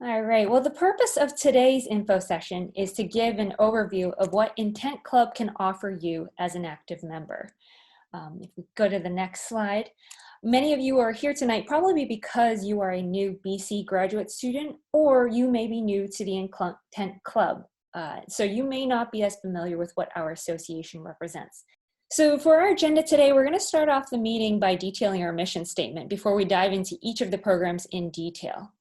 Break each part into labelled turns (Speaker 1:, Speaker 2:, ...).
Speaker 1: All right, well, the purpose of today's info session is to give an overview of what Intent Club can offer you as an active member. If we go to the next slide, many of you are here tonight probably because you are a new BC graduate student, or you may be new to the Intent Club. So you may not be as familiar with what our association represents. So for our agenda today, we're going to start off the meeting by detailing our mission statement before we dive into each of the programs in detail.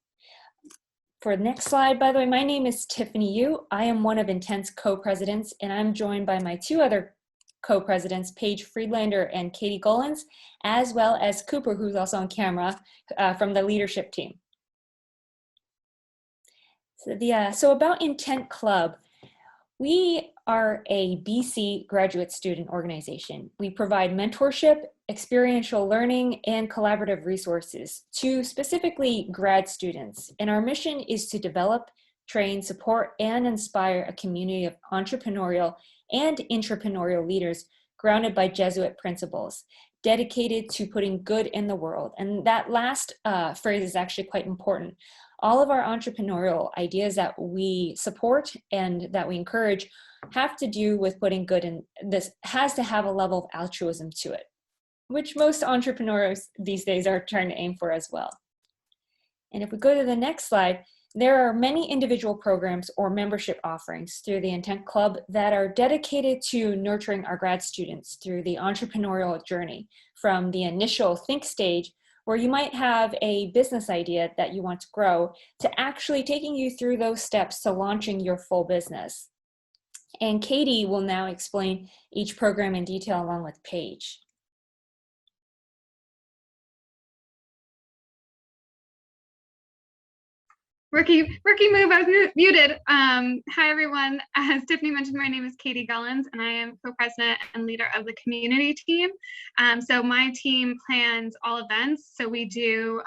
Speaker 1: For the next slide, by the way, my name is Tiffany Yu. I am one of Intent's co-presidents, and I'm joined by my two other co-presidents, Paige Friedlander and Katie Gollins, as well as Cooper, who's also on camera, from the leadership team. So about Intent Club, we are a BC graduate student organization. We provide mentorship, experiential learning, and collaborative resources to specifically grad students. And our mission is to develop, train, support, and inspire a community of entrepreneurial and intrapreneurial leaders grounded by Jesuit principles, dedicated to putting good in the world. And that last phrase is actually quite important. All of our entrepreneurial ideas that we support and that we encourage have to do with putting good in. This has to have a level of altruism to it, which most entrepreneurs these days are trying to aim for as well. And if we go to the next slide, there are many individual programs or membership offerings through the Intent Club that are dedicated to nurturing our grad students through the entrepreneurial journey, from the initial think stage, where you might have a business idea that you want to grow, to actually taking you through those steps to launching your full business. And Katie will now explain each program in detail along with Paige.
Speaker 2: Rookie move, I was muted. Hi everyone, as Tiffany mentioned, my name is Katie Gullins and I am co-president and leader of the community team. So my team plans all events. So we do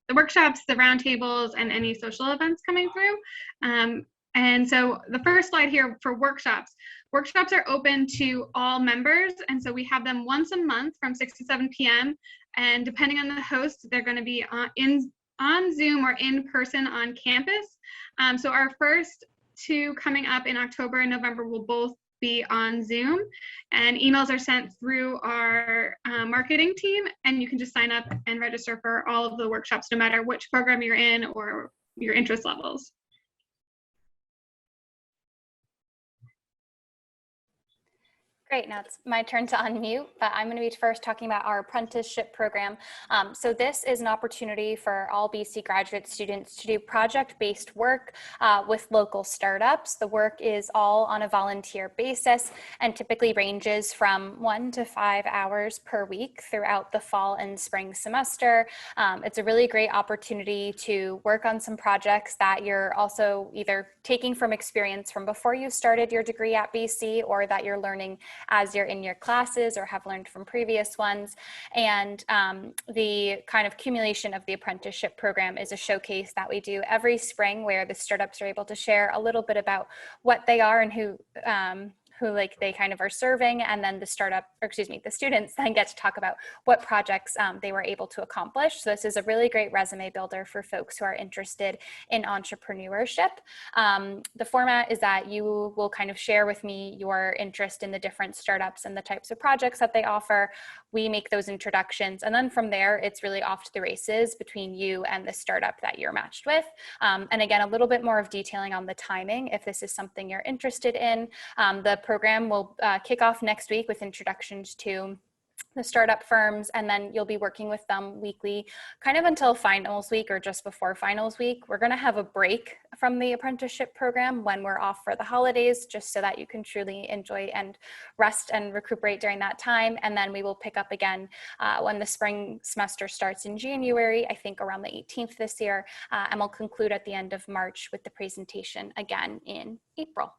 Speaker 2: the workshops, the roundtables, and any social events coming through. And so the first slide here for workshops. Workshops are open to all members, and so we have them once a month from 6 to 7 p.m. And depending on the host, they're going to be on Zoom or in person on campus. So our first two coming up in October and November will both be on Zoom, and emails are sent through our marketing team, and you can just sign up and register for all of the workshops, no matter which program you're in or your interest levels.
Speaker 3: Great, now it's my turn to unmute, but I'm going to be first talking about our apprenticeship program. So this is an opportunity for all BC graduate students to do project-based work with local startups. The work is all on a volunteer basis and typically ranges from 1 to 5 hours per week throughout the fall and spring semester. It's a really great opportunity to work on some projects that you're also either taking from experience from before you started your degree at BC, or that you're learning as you're in your classes or have learned from previous ones. And the kind of accumulation of the apprenticeship program is a showcase that we do every spring, where the startups are able to share a little bit about what they are and who like they kind of are serving, and then the students then get to talk about what projects they were able to accomplish. So this is a really great resume builder for folks who are interested in entrepreneurship. The format is that you will kind of share with me your interest in the different startups and the types of projects that they offer. We make those introductions, and then from there, it's really off to the races between you and the startup that you're matched with. And again, a little bit more of detailing on the timing, if this is something you're interested in. The program will kick off next week with introductions to the startup firms, and then you'll be working with them weekly, kind of until finals week or just before finals week. We're going to have a break from the apprenticeship program when we're off for the holidays, just so that you can truly enjoy and rest and recuperate during that time. And then we will pick up again when the spring semester starts in January, I think around the 18th this year, and we'll conclude at the end of March with the presentation again in April.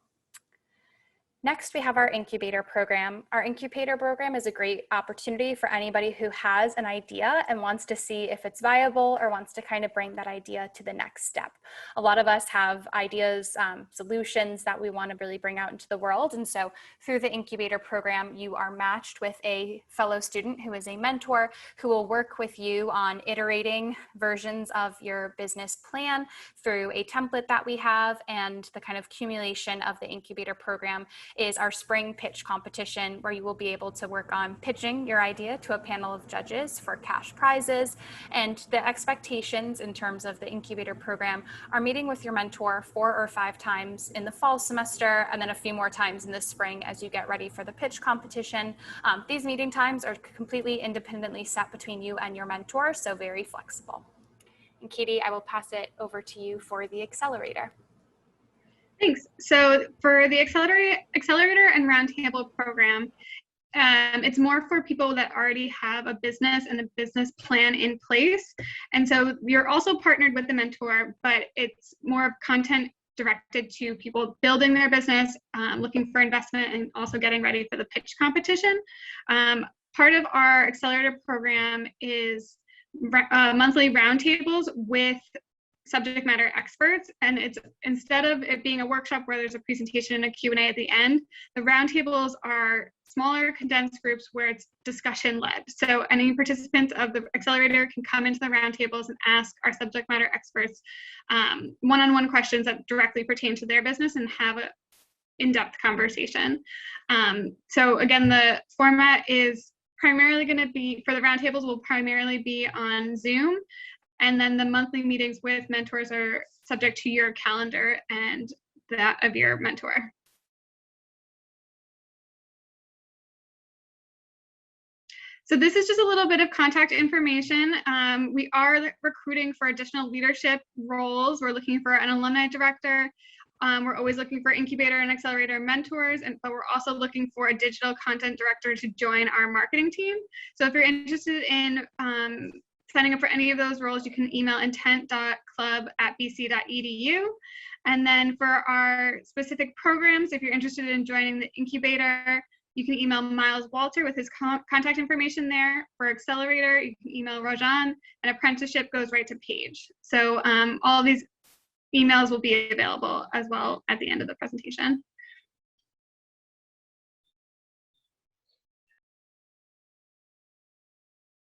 Speaker 3: Next, we have our Incubator program. Our Incubator program is a great opportunity for anybody who has an idea and wants to see if it's viable or wants to kind of bring that idea to the next step. A lot of us have ideas, solutions that we want to really bring out into the world. And so through the Incubator program, you are matched with a fellow student who is a mentor who will work with you on iterating versions of your business plan through a template that we have. And the kind of accumulation of the Incubator program is our spring pitch competition, where you will be able to work on pitching your idea to a panel of judges for cash prizes. And the expectations in terms of the Incubator program are meeting with your mentor 4 or 5 times in the fall semester, and then a few more times in the spring as you get ready for the pitch competition. These meeting times are completely independently set between you and your mentor, so very flexible. And Katie, I will pass it over to you for the Accelerator.
Speaker 2: Thanks. So for the Accelerator and Roundtable program, it's more for people that already have a business and a business plan in place. And so you're also partnered with the mentor, but it's more of content directed to people building their business, looking for investment, and also getting ready for the pitch competition. Part of our Accelerator program is monthly roundtables with subject matter experts, and it's, instead of it being a workshop where there's a presentation and a Q&A at the end, the roundtables are smaller condensed groups where it's discussion led. So any participants of the Accelerator can come into the roundtables and ask our subject matter experts one-on-one questions that directly pertain to their business and have an in-depth conversation. So again, the format is primarily going to be, for the roundtables, will primarily be on Zoom. And then the monthly meetings with mentors are subject to your calendar and that of your mentor. So this is just a little bit of contact information. We are recruiting for additional leadership roles. We're looking for an alumni director. We're always looking for Incubator and Accelerator mentors, but we're also looking for a digital content director to join our marketing team. So if you're interested in signing up for any of those roles, you can email intent.club@bc.edu. And then for our specific programs, if you're interested in joining the Incubator, you can email Miles Walter with his contact information there. For Accelerator, you can email Rajan, and Apprenticeship goes right to Paige. So all of these emails will be available as well at the end of the presentation.